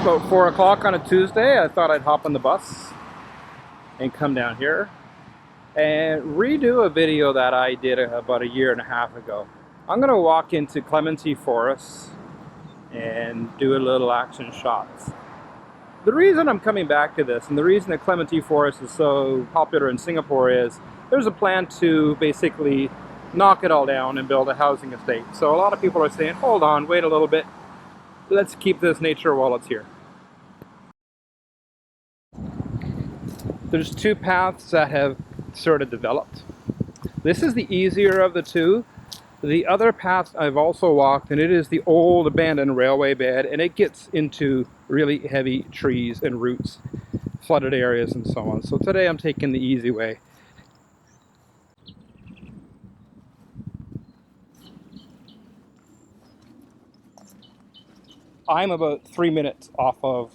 about 4 o'clock on a Tuesday. I thought I'd hop on the bus and come down here and redo a video that I did about a year and a half ago. I'm going to walk into Clementi Forest and do a little action shots. The reason I'm coming back to this, and the reason that Clementi Forest is so popular in Singapore, is there's a plan to basically knock it all down and build a housing estate. So a lot of people are saying, hold on, wait a little bit, let's keep this nature while it's here. There's two paths that have sort of developed. This is the easier of the two. The other path I've also walked, and it is the old abandoned railway bed, and it gets into really heavy trees and roots, flooded areas and so on. So today I'm taking the easy way. I'm about 3 minutes off of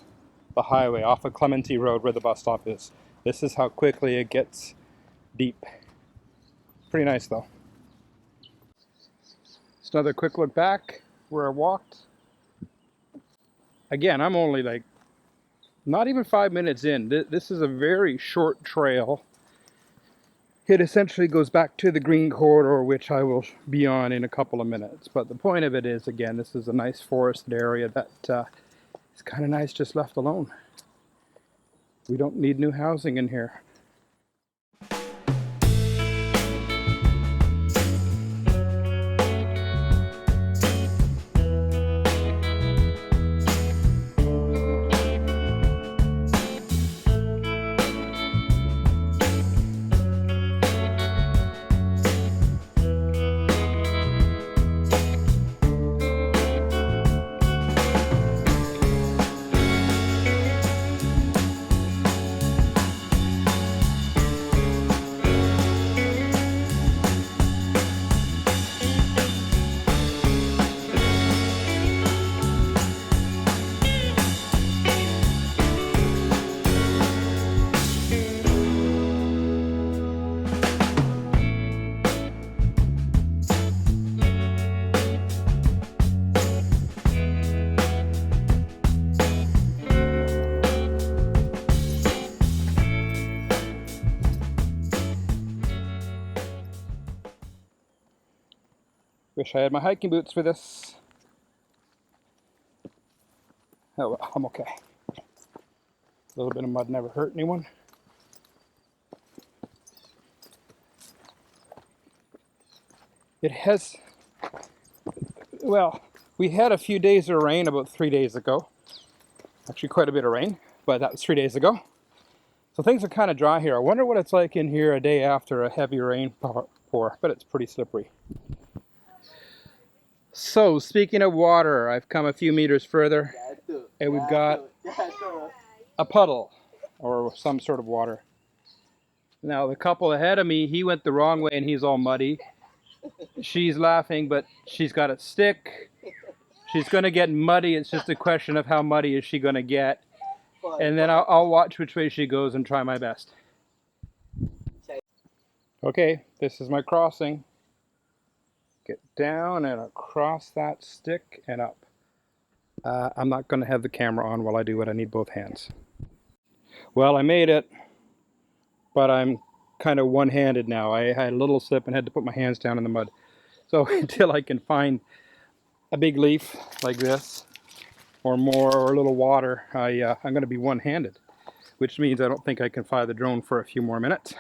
the highway, off of Clementi Road where the bus stop is. This is how quickly it gets deep. Pretty nice though. Just another quick look back where I walked. Again, I'm only like not even 5 minutes in. This is a very short trail. It essentially goes back to the green corridor, which I will be on in a couple of minutes. But the point of it is, again, this is a nice forested area that is kind of nice just left alone. We don't need new housing in here. Wish I had my hiking boots for this. Oh well, I'm okay. A little bit of mud never hurt anyone. It has, well, we had a few days of rain about 3 days ago. Actually quite a bit of rain, but that was 3 days ago. So things are kind of dry here. I wonder what it's like in here a day after a heavy rain pour, but it's pretty slippery. So, speaking of water, I've come a few meters further, and we've got a puddle, or some sort of water. Now, the couple ahead of me, he went the wrong way and he's all muddy. She's laughing, but she's got a stick. She's going to get muddy. It's just a question of how muddy is she going to get. And then I'll watch which way she goes and try my best. Okay, this is my crossing. Get down and across that stick and up. I'm not going to have the camera on while I do it. I need both hands. Well, I made it, but I'm kind of one-handed now. I had a little slip and had to put my hands down in the mud. So until I can find a big leaf like this, or more, or a little water, I'm going to be one-handed, which means I don't think I can fly the drone for a few more minutes.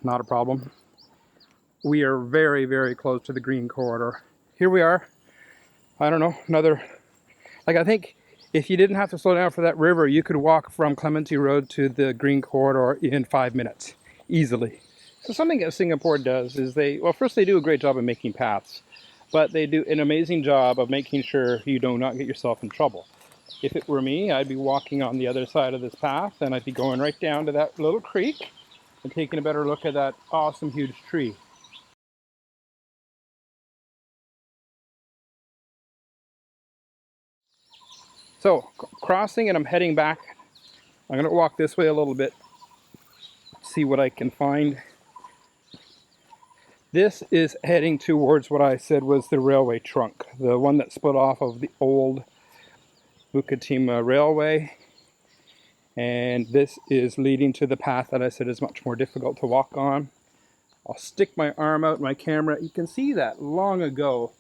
Not a problem. We are very, very close to the green corridor. Here we are. I don't know, another, like I think if you didn't have to slow down for that river, you could walk from Clementi Road to the green corridor in 5 minutes, easily. So something that Singapore does is first they do a great job of making paths, but they do an amazing job of making sure you do not get yourself in trouble. If it were me, I'd be walking on the other side of this path, and I'd be going right down to that little creek and taking a better look at that awesome huge tree. So, crossing, and I'm heading back. I'm going to walk this way a little bit, see what I can find. This is heading towards what I said was the railway trunk, the one that split off of the old Mukatima Railway. And this is leading to the path that I said is much more difficult to walk on. I'll stick my arm out, my camera. You can see that long ago,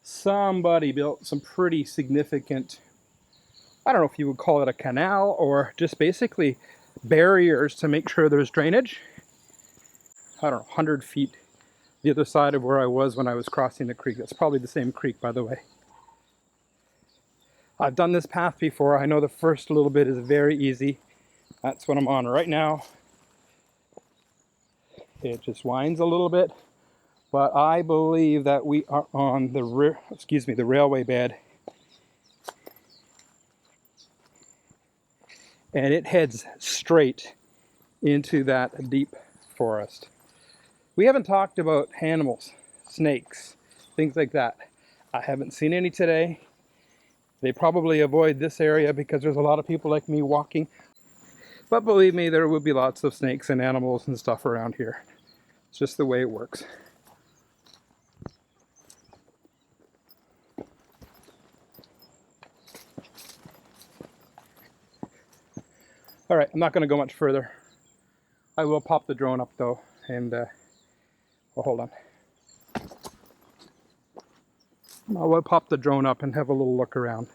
somebody built some pretty significant, I don't know if you would call it a canal or just basically barriers to make sure there's drainage. I don't know, 100 feet the other side of where I was when I was crossing the creek. That's probably the same creek, by the way. I've done this path before. I know the first little bit is very easy. That's what I'm on right now. It just winds a little bit, but I believe that we are on the railway bed. And it heads straight into that deep forest. We haven't talked about animals, snakes, things like that. I haven't seen any today. They probably avoid this area because there's a lot of people like me walking. But believe me, there will be lots of snakes and animals and stuff around here. It's just the way it works. All right, I'm not going to go much further. I will pop the drone up though, and well, hold on. I will pop the drone up and have a little look around.